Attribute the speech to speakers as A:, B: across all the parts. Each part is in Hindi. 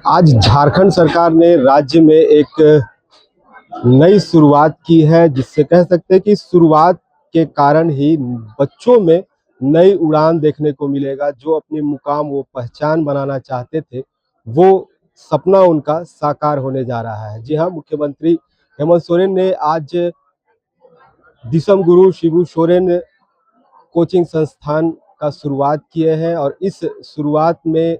A: आज झारखंड सरकार ने राज्य में एक नई शुरुआत की है, जिससे कह सकते हैं कि शुरुआत के कारण ही बच्चों में नई उड़ान देखने को मिलेगा। जो अपनी मुकाम वो पहचान बनाना चाहते थे, वो सपना उनका साकार होने जा रहा है। जी हाँ, मुख्यमंत्री हेमंत सोरेन ने आज दिसम गुरु शिबू सोरेन कोचिंग संस्थान का शुरुआत किए हैं और इस शुरुआत में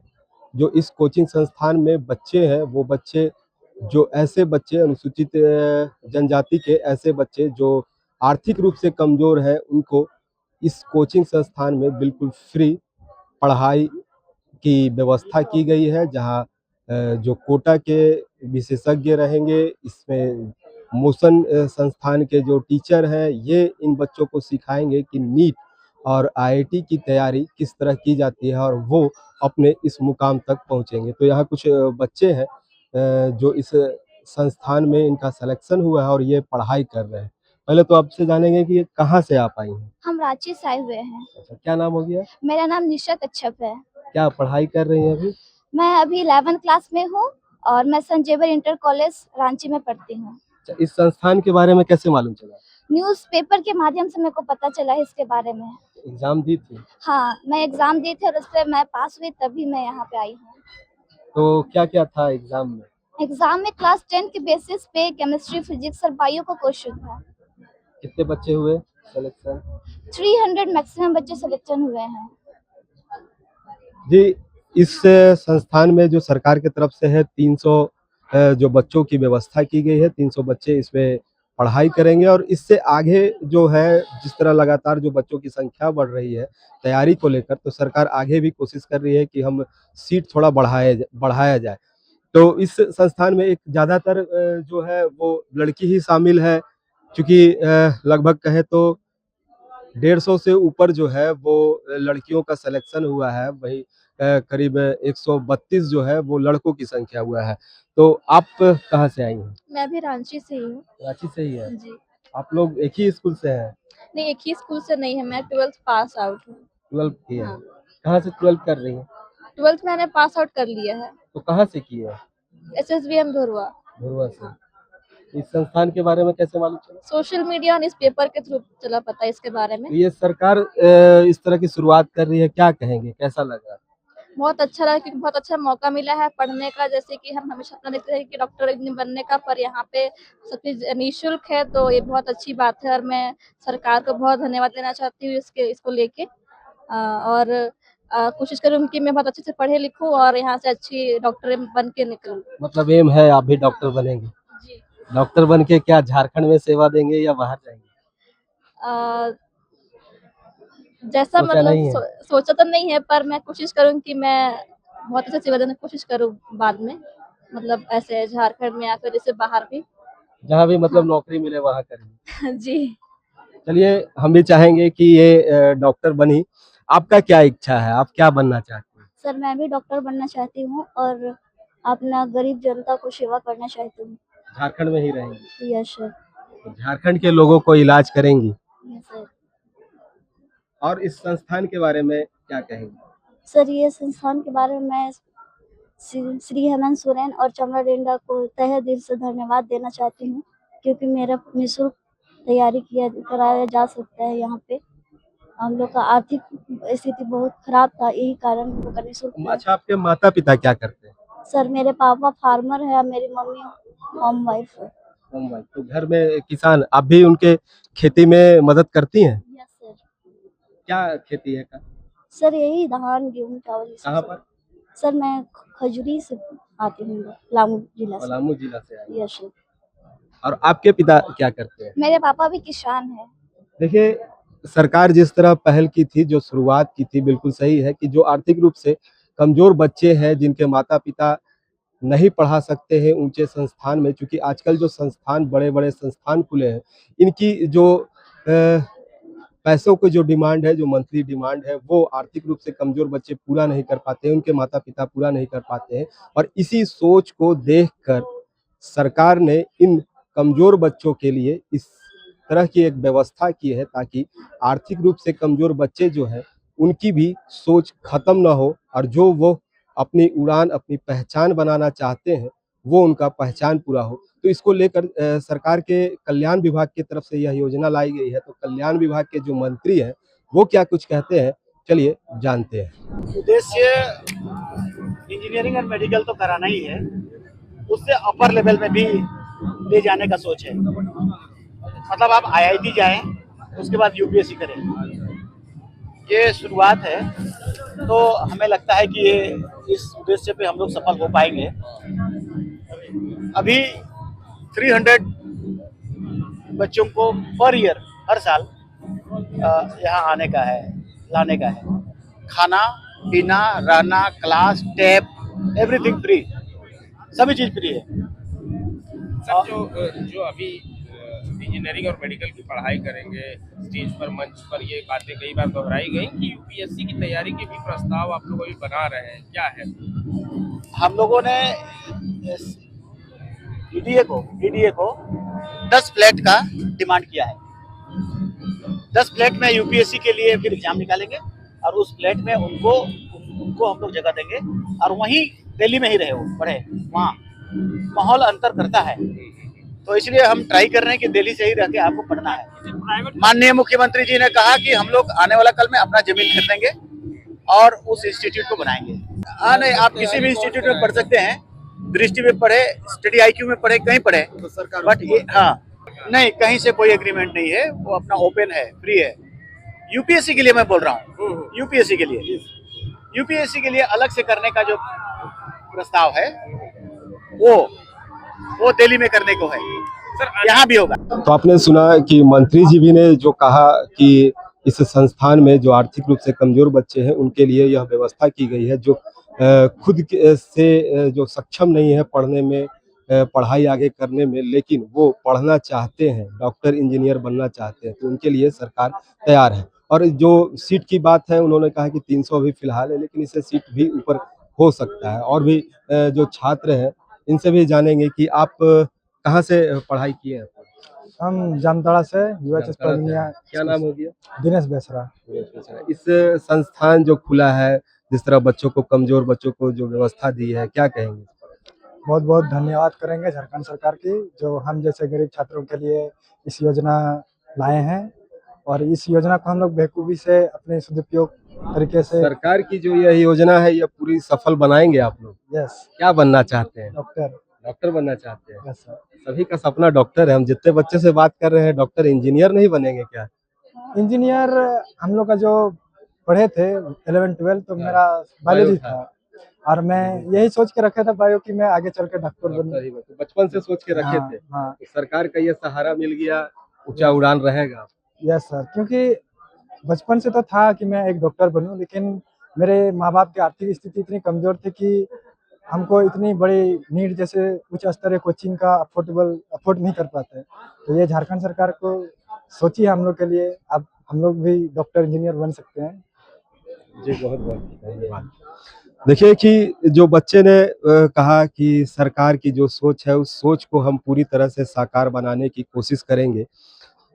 A: जो इस कोचिंग संस्थान में बच्चे हैं, वो बच्चे जो ऐसे बच्चे अनुसूचित जनजाति के ऐसे बच्चे जो आर्थिक रूप से कमज़ोर हैं, उनको इस कोचिंग संस्थान में बिल्कुल फ्री पढ़ाई की व्यवस्था की गई है। जहाँ जो कोटा के विशेषज्ञ रहेंगे, इसमें मोशन संस्थान के जो टीचर हैं, ये इन बच्चों को सिखाएंगे कि नीट और आईआईटी की तैयारी किस तरह की जाती है और वो अपने इस मुकाम तक पहुंचेंगे। तो यहाँ कुछ बच्चे हैं जो इस संस्थान में इनका सिलेक्शन हुआ है और ये पढ़ाई कर रहे हैं। पहले तो आपसे जानेंगे कि ये कहाँ से आप आई हैं?
B: हम रांची से आए हुए हैं।
A: अच्छा, क्या नाम हो गया?
B: मेरा नाम निशा कच्छप है।
A: क्या पढ़ाई कर रही हैं अभी?
B: मैं अभी 11th क्लास में हूँ और मैं संत जेवियर इंटर कॉलेज रांची में पढ़ती हूँ।
A: अच्छा, इस संस्थान के बारे में कैसे मालूम चला?
B: न्यूज़पेपर के माध्यम से मेरे को पता चला है इसके बारे में।
A: एग्जाम दी थी?
B: हाँ, मैं एग्जाम दी थी और उससे मैं पास हुई, तभी मैं यहाँ पे आई हूँ।
A: तो क्या क्या था एग्जाम में?
B: एग्जाम में क्लास 10 के बेसिस पे केमिस्ट्री, फिजिक्स और बायो का क्वेश्चन था।
A: कितने बच्चे हुए सिलेक्शन?
B: 300 मैक्सिमम बच्चे सिलेक्शन हुए हैं।
A: जी, इस संस्थान में जो सरकार की तरफ से है 300 जो बच्चों की व्यवस्था की गई है, 300 बच्चे इसमें पढ़ाई करेंगे और इससे आगे जो है, जिस तरह लगातार जो बच्चों की संख्या बढ़ रही है तैयारी को लेकर, तो सरकार आगे भी कोशिश कर रही है कि हम सीट थोड़ा बढ़ाया जाए। तो इस संस्थान में एक ज़्यादातर जो है वो लड़की ही शामिल है, क्योंकि लगभग कहें तो 150 से ऊपर जो है वो लड़कियों का सिलेक्शन हुआ है, वहीं करीब 132 जो है वो लड़कों की संख्या हुआ है। तो आप कहाँ से आई हैं?
B: मैं भी रांची से ही हूँ।
A: रांची से ही है?
B: जी।
A: आप लोग एक ही स्कूल से हैं?
B: नहीं, एक ही स्कूल से नहीं है, मैं 12th पास आउट हूँ।
A: 12 की है?
B: हाँ।
A: कहाँ से 12 कर रही हैं?
B: 12th मैंने पास आउट कर लिया है।
A: तो कहाँ से की है?
B: SSVM धुरवा।
A: धुरवा से। इस संस्थान के बारे में कैसे मालूम चला?
B: सोशल मीडिया और न्यूज़पेपर के थ्रू चला पता इसके बारे में।
A: तो ये सरकार इस तरह की शुरुआत कर रही है, क्या कहेंगे, कैसा लग रहा है?
B: बहुत अच्छा लगा क्योंकि बहुत अच्छा मौका मिला है पढ़ने का। जैसे कि हम हमेशा अपना देखते हैं कि डॉक्टर बनने का, पर यहाँ पे सब चीज़ निःशुल्क है, तो ये बहुत अच्छी बात है और मैं सरकार को बहुत धन्यवाद देना चाहती हूँ इसको लेके। और कोशिश करूँगी कि मैं बहुत अच्छे से पढ़े लिखूँ और यहाँ से अच्छी डॉक्टर बन के निकलूँ।
A: मतलब एम है आप भी डॉक्टर बनेंगे?
B: जी।
A: डॉक्टर बन के क्या झारखंड में सेवा देंगे या बाहर जाएंगे?
B: अ, जैसा
A: सोचा
B: मतलब
A: नहीं है?
B: सोचा तो नहीं है, पर मैं कोशिश करूँ कि मैं बहुत अच्छे सेवा देने की कोशिश करूँ बाद में। मतलब ऐसे झारखंड में या फिर जैसे बाहर भी।
A: जहाँ भी मतलब
B: हाँ।
A: नौकरी मिले वहाँ करेंगे।
B: जी।
A: चलिए, हम भी चाहेंगे कि ये डॉक्टर बनी। आपका क्या इच्छा है, आप क्या बनना चाहते हैं?
B: सर, मैं भी डॉक्टर बनना चाहती हूँ और अपना गरीब जनता को सेवा करना चाहती हूँ।
A: झारखंड में ही रहेंगी?
B: Yes sir.
A: तो झारखंड के लोगों को इलाज करेंगी?
B: Yes sir.
A: और इस संस्थान के बारे में क्या कहेंगे?
B: सर, ये संस्थान के बारे में मैं श्री हेमंत सोरेन और चमड़ा डेंडा को तहे दिल से धन्यवाद देना चाहती हूँ, क्योंकि मेरा निःशुल्क तैयारी कराया जा सकता है यहाँ पे। हम लोग का आर्थिक स्थिति बहुत खराब था, यही कारण हम लोग का निःशुल्क है।
A: अच्छा, आपके माता पिता क्या करते हैं?
B: सर, मेरे पापा फार्मर है और मेरी मम्मी होम वाइफ है।
A: तो घर में किसान, आप भी उनके खेती में मदद करती हैं?
B: Yes sir.
A: क्या खेती है का?
B: सर, यही धान, गेहूँ, चावल ये सब।
A: कहाँ पर?
B: सर, मैं खजूरी से आती हूँ, पलामू जिला से।
A: पलामू जिला से आई हैं।
B: Yes sir.
A: और आपके पिता क्या करते हैं?
B: मेरे पापा भी किसान हैं।
A: देखिए, सरकार जिस तरह पहल की थी, जो शुरुआत की थी, बिल्कुल सही है कि जो आर्थिक रूप से कमज़ोर बच्चे हैं, जिनके माता-पिता नहीं पढ़ा सकते हैं ऊँचे संस्थान में, चूँकि आजकल जो संस्थान बड़े-बड़े संस्थान खुले हैं, इनकी जो पैसों की जो डिमांड है, जो मंथली डिमांड है, वो आर्थिक रूप से कमज़ोर बच्चे पूरा नहीं कर पाते हैं, उनके माता-पिता पूरा नहीं कर पाते हैं और इसी सोच को देखकर सरकार ने इन कमज़ोर बच्चों के लिए इस तरह की एक व्यवस्था की है, ताकि आर्थिक रूप से कमज़ोर बच्चे जो हैं, उनकी भी सोच खत्म ना हो और जो वो अपनी उड़ान, अपनी पहचान बनाना चाहते हैं, वो उनका पहचान पूरा हो। तो इसको लेकर सरकार के कल्याण विभाग की तरफ से यह योजना लाई गई है। तो कल्याण विभाग के जो मंत्री हैं, वो क्या कुछ कहते हैं, चलिए जानते हैं।
C: उद्देश्य इंजीनियरिंग और मेडिकल तो कराना ही है, उससे अपर लेवल में भी ले जाने का सोच है। मतलब आप आईआईटी जाएं, उसके बाद यूपीएससी करें, ये शुरुआत है। तो हमें लगता है कि ये इस उद्देश्य पे हम लोग सफल हो पाएंगे। अभी 300 बच्चों को पर ईयर, हर साल यहाँ आने का है, लाने का है। खाना पीना, रहना, क्लास, टैब, एवरीथिंग फ्री, सभी चीज़ फ्री है।
D: सर जो अभी इंजीनियरिंग और मेडिकल की पढ़ाई करेंगे, स्टेज पर, मंच पर ये बातें कई बार दोहराई गई कि यूपीएससी की तैयारी के भी प्रस्ताव आप लोग अभी बना रहे हैं, क्या है?
C: हम लोगों ने डीडीए को 10 फ्लैट का डिमांड किया है। 10 फ्लैट में यूपीएससी के लिए फिर एग्जाम निकालेंगे और उस फ्लैट में उनको हम लोग जगह देंगे और वहीं दिल्ली में ही रहे वो पढ़े, वहाँ माहौल अंतर करता है। तो इसलिए हम ट्राई कर रहे हैं कि दिल्ली से ही रह के आपको पढ़ना है। माननीय मुख्यमंत्री जी ने कहा कि हम लोग आने वाला कल में अपना जमीन खरीदेंगे और उस इंस्टीट्यूट को बनाएंगे। नहीं, आप किसी भी इंस्टीट्यूट में पढ़ सकते हैं, दृष्टि में पढ़े, स्टडी आईक्यू में पढ़े, कहीं पढ़े, बट ये नहीं, कहीं से कोई एग्रीमेंट नहीं है, वो अपना ओपन है, फ्री है। यूपीएससी के लिए मैं बोल रहा हूँ, यूपीएससी के लिए अलग से करने का जो प्रस्ताव है वो दिल्ली में करने को है, सर यहाँ भी होगा।
A: तो आपने सुना कि मंत्री जी भी ने जो कहा कि इस संस्थान में जो आर्थिक रूप से कमजोर बच्चे हैं, उनके लिए यह व्यवस्था की गई है। जो खुद से जो सक्षम नहीं है पढ़ने में, पढ़ाई आगे करने में, लेकिन वो पढ़ना चाहते हैं, डॉक्टर इंजीनियर बनना चाहते हैं, तो उनके लिए सरकार तैयार है। और जो सीट की बात है, उन्होंने कहा कि 300 अभी फिलहाल है, लेकिन इससे सीट भी ऊपर हो सकता है। और भी जो छात्र हैं, इनसे भी जानेंगे कि आप कहाँ से पढ़ाई किए हैं?
E: हम जामताड़ा से यूएचएस पूर्णिया।
A: क्या नाम हो गया?
E: दिनेश बेसरा।
A: इस संस्थान जो खुला है, जिस तरह बच्चों को, कमजोर बच्चों को जो व्यवस्था दी है, क्या कहेंगे?
E: बहुत बहुत धन्यवाद करेंगे झारखंड सरकार की, जो हम जैसे गरीब छात्रों के लिए इस योजना लाए हैं। और इस योजना को हम लोग बेखूबी से अपने सदुपयोग तरीके से,
A: सरकार की जो यह योजना है, यह पूरी सफल बनाएंगे आप लोग?
E: यस।
A: क्या बनना चाहते हैं?
E: डॉक्टर
A: बनना चाहते हैं?
E: Yes sir.
A: सभी का सपना डॉक्टर है। हम जितने बच्चे से बात कर रहे हैं, डॉक्टर, इंजीनियर नहीं बनेंगे क्या?
E: इंजीनियर हम लोग का जो पढ़े थे 11-12, तो मेरा बायोलॉजी था और मैं यही सोच के रखा था बायो कि मैं आगे चल के डॉक्टर बनूं।
A: तो बचपन से सोच के रखे थे।
E: हाँ।
A: तो सरकार का ये सहारा मिल गया, ऊंचा उड़ान रहेगा।
E: यस सर, क्योंकि बचपन से तो था कि मैं एक डॉक्टर बनूं, लेकिन मेरे माँ बाप की आर्थिक स्थिति इतनी कमजोर थी कि हमको इतनी बड़ी नीट जैसे उच्च स्तरीय कोचिंग का अफोर्ड नहीं कर पाते। तो ये झारखंड सरकार को सोची हम लोग के लिए, अब हम लोग भी डॉक्टर इंजीनियर बन सकते हैं।
A: जी बहुत बहुत धन्यवाद। देखिए कि जो बच्चे ने कहा कि सरकार की जो सोच है, उस सोच को हम पूरी तरह से साकार बनाने की कोशिश करेंगे।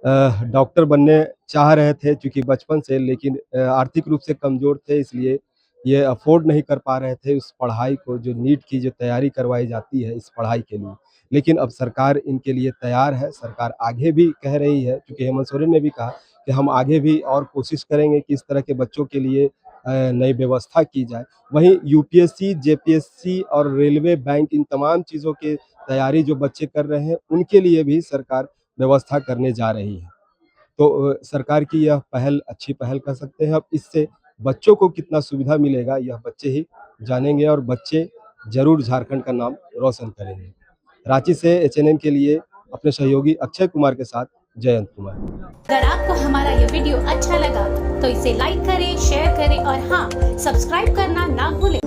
A: डॉक्टर बनने चाह रहे थे चूँकि बचपन से, लेकिन आर्थिक रूप से कमज़ोर थे, इसलिए ये अफ़ोर्ड नहीं कर पा रहे थे उस पढ़ाई को, जो नीट की जो तैयारी करवाई जाती है इस पढ़ाई के लिए। लेकिन अब सरकार इनके लिए तैयार है। सरकार आगे भी कह रही है, क्योंकि हेमंत सोरेन ने भी कहा कि हम आगे भी और कोशिश करेंगे कि इस तरह के बच्चों के लिए नई व्यवस्था की जाए। वहीं यूपीएससी, जेपीएससी और रेलवे, बैंक, इन तमाम चीज़ों की तैयारी जो बच्चे कर रहे हैं, उनके लिए भी सरकार व्यवस्था करने जा रही है। तो सरकार की यह पहल अच्छी पहल कह सकते हैं। अब इससे बच्चों को कितना सुविधा मिलेगा, यह बच्चे ही जानेंगे और बच्चे ज़रूर झारखंड का नाम रोशन करेंगे। रांची से एचएनएन के लिए अपने सहयोगी अक्षय कुमार के साथ जयंत कुमार।
F: अगर आपको हमारा ये वीडियो अच्छा लगा तो इसे लाइक करें, शेयर करें और हाँ, सब्सक्राइब करना ना भूलें।